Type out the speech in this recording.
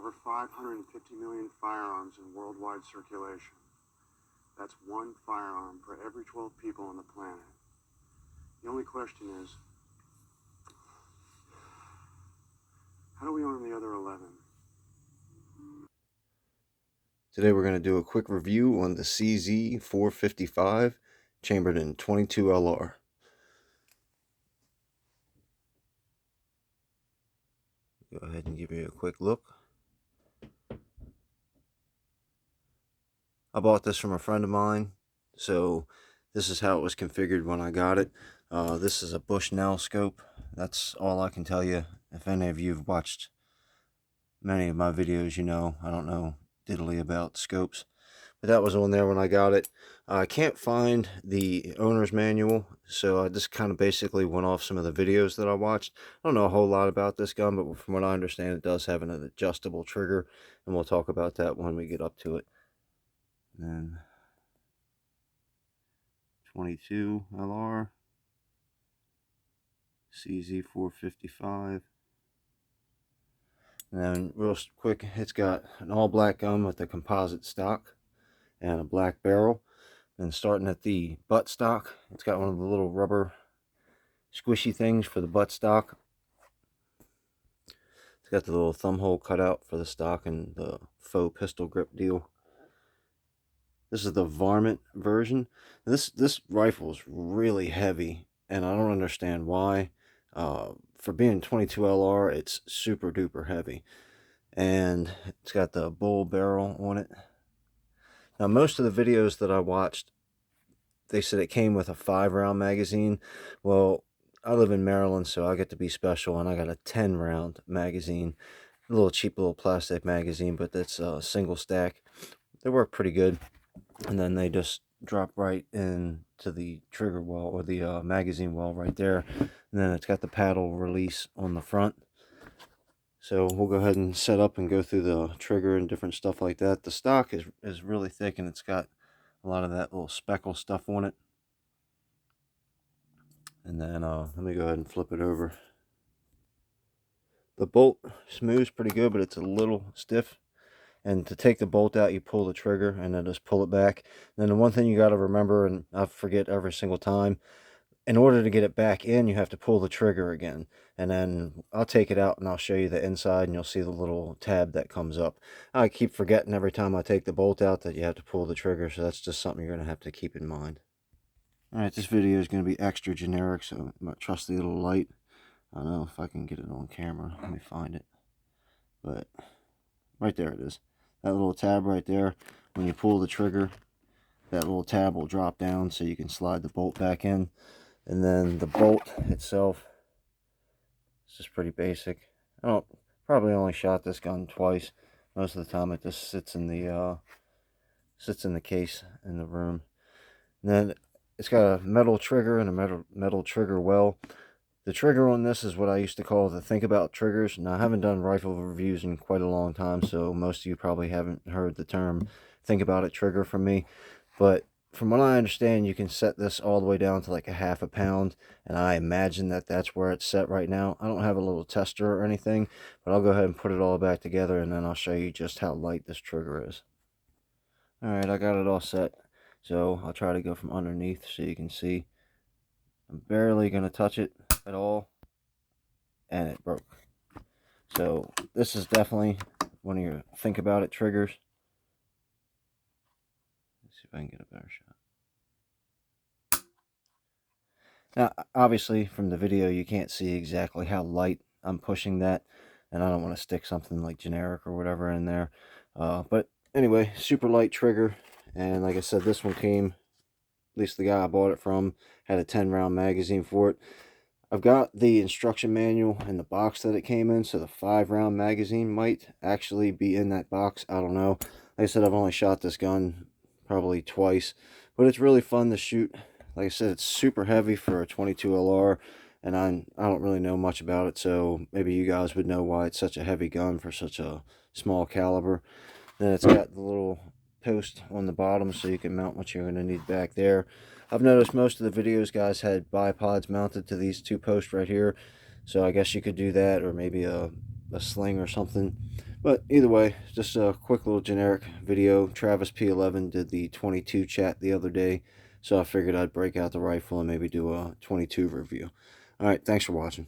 over 550 million firearms in worldwide circulation. That's one firearm for every 12 people on the planet. The only question is, how do we own the other 11? Today we're going to do a quick review on the CZ455 chambered in 22 LR. Go ahead and give you a quick look. I bought this from a friend of mine, so this is how it was configured when I got it. This is a Bushnell scope. That's all I can tell you. If any of you have watched many of my videos, you know I don't know diddly about scopes. But that was on there when I got it. I can't find the owner's manual, so I just kind of basically went off some of the videos that I watched. I don't know a whole lot about this gun, but from what I understand, it does have an adjustable trigger, and we'll talk about that when we get up to it. And then 22 LR, CZ455. And then real quick, it's got an all black gun with the composite stock and a black barrel. And starting at the butt stock, it's got one of the little rubber squishy things for the butt stock. It's got the little thumb hole cut out for the stock and the faux pistol grip deal. This is the varmint version. This rifle is really heavy, and I don't understand why. For being 22 LR, it's super duper heavy. And it's got the bull barrel on it. Now, most of the videos that I watched, they said it came with a 5-round magazine. Well, I live in Maryland, so I get to be special, and I got a 10-round magazine. A little cheap little plastic magazine, but that's a single stack. They work pretty good. And then they just drop right into the trigger well, or the magazine well right there. And then it's got the paddle release on the front. So we'll go ahead and set up and go through the trigger and different stuff like that. The stock is really thick, and it's got a lot of that little speckle stuff on it. And then let me go ahead and flip it over. The bolt smooths pretty good, but it's a little stiff. And to take the bolt out, you pull the trigger and then just pull it back. And then the one thing you got to remember, and I forget every single time, in order to get it back in, you have to pull the trigger again. And then I'll take it out and I'll show you the inside, and you'll see the little tab that comes up. I keep forgetting every time I take the bolt out that you have to pull the trigger, so that's just something you're going to have to keep in mind. Alright, this video is going to be extra generic, so my trusty little light. I don't know if I can get it on camera. Let me find it. But right there it is. That little tab right there, when you pull the trigger, that little tab will drop down so you can slide the bolt back in. And then the bolt itself, it's just pretty basic. I probably only shot this gun twice. Most of the time it just sits in the case in the room. And then it's got a metal trigger and a metal trigger well. The trigger on this is what I used to call the think about triggers. Now, I haven't done rifle reviews in quite a long time, so most of you probably haven't heard the term think about it trigger from me. But from what I understand, you can set this all the way down to like a half a pound, and I imagine that that's where it's set right now. I don't have a little tester or anything, but I'll go ahead and put it all back together, and then I'll show you just how light this trigger is. Alright, I got it all set, so I'll try to go from underneath so you can see. I'm barely going to touch it at all, and it broke. So this is definitely one of your think about it triggers. Let's see if I can get a better shot. Now, obviously from the video you can't see exactly how light I'm pushing that, and I don't want to stick something like generic or whatever in there, but anyway, super light trigger. And like I said, this one came, at least the guy I bought it from had a 10-round magazine for it. I've got the instruction manual in the box that it came in, so the 5-round magazine might actually be in that box. I don't know. Like I said, I've only shot this gun probably twice, but it's really fun to shoot. Like I said, it's super heavy for a 22 LR, and I don't really know much about it, so maybe you guys would know why it's such a heavy gun for such a small caliber. Then it's got the little post on the bottom so you can mount what you're going to need back there. I've noticed most of the videos guys had bipods mounted to these two posts right here, so I guess you could do that, or maybe a a sling or something. But either way, just a quick little generic video. Travis P11 did the 22 chat the other day, so I figured I'd break out the rifle and maybe do a 22 review. Alright, thanks for watching.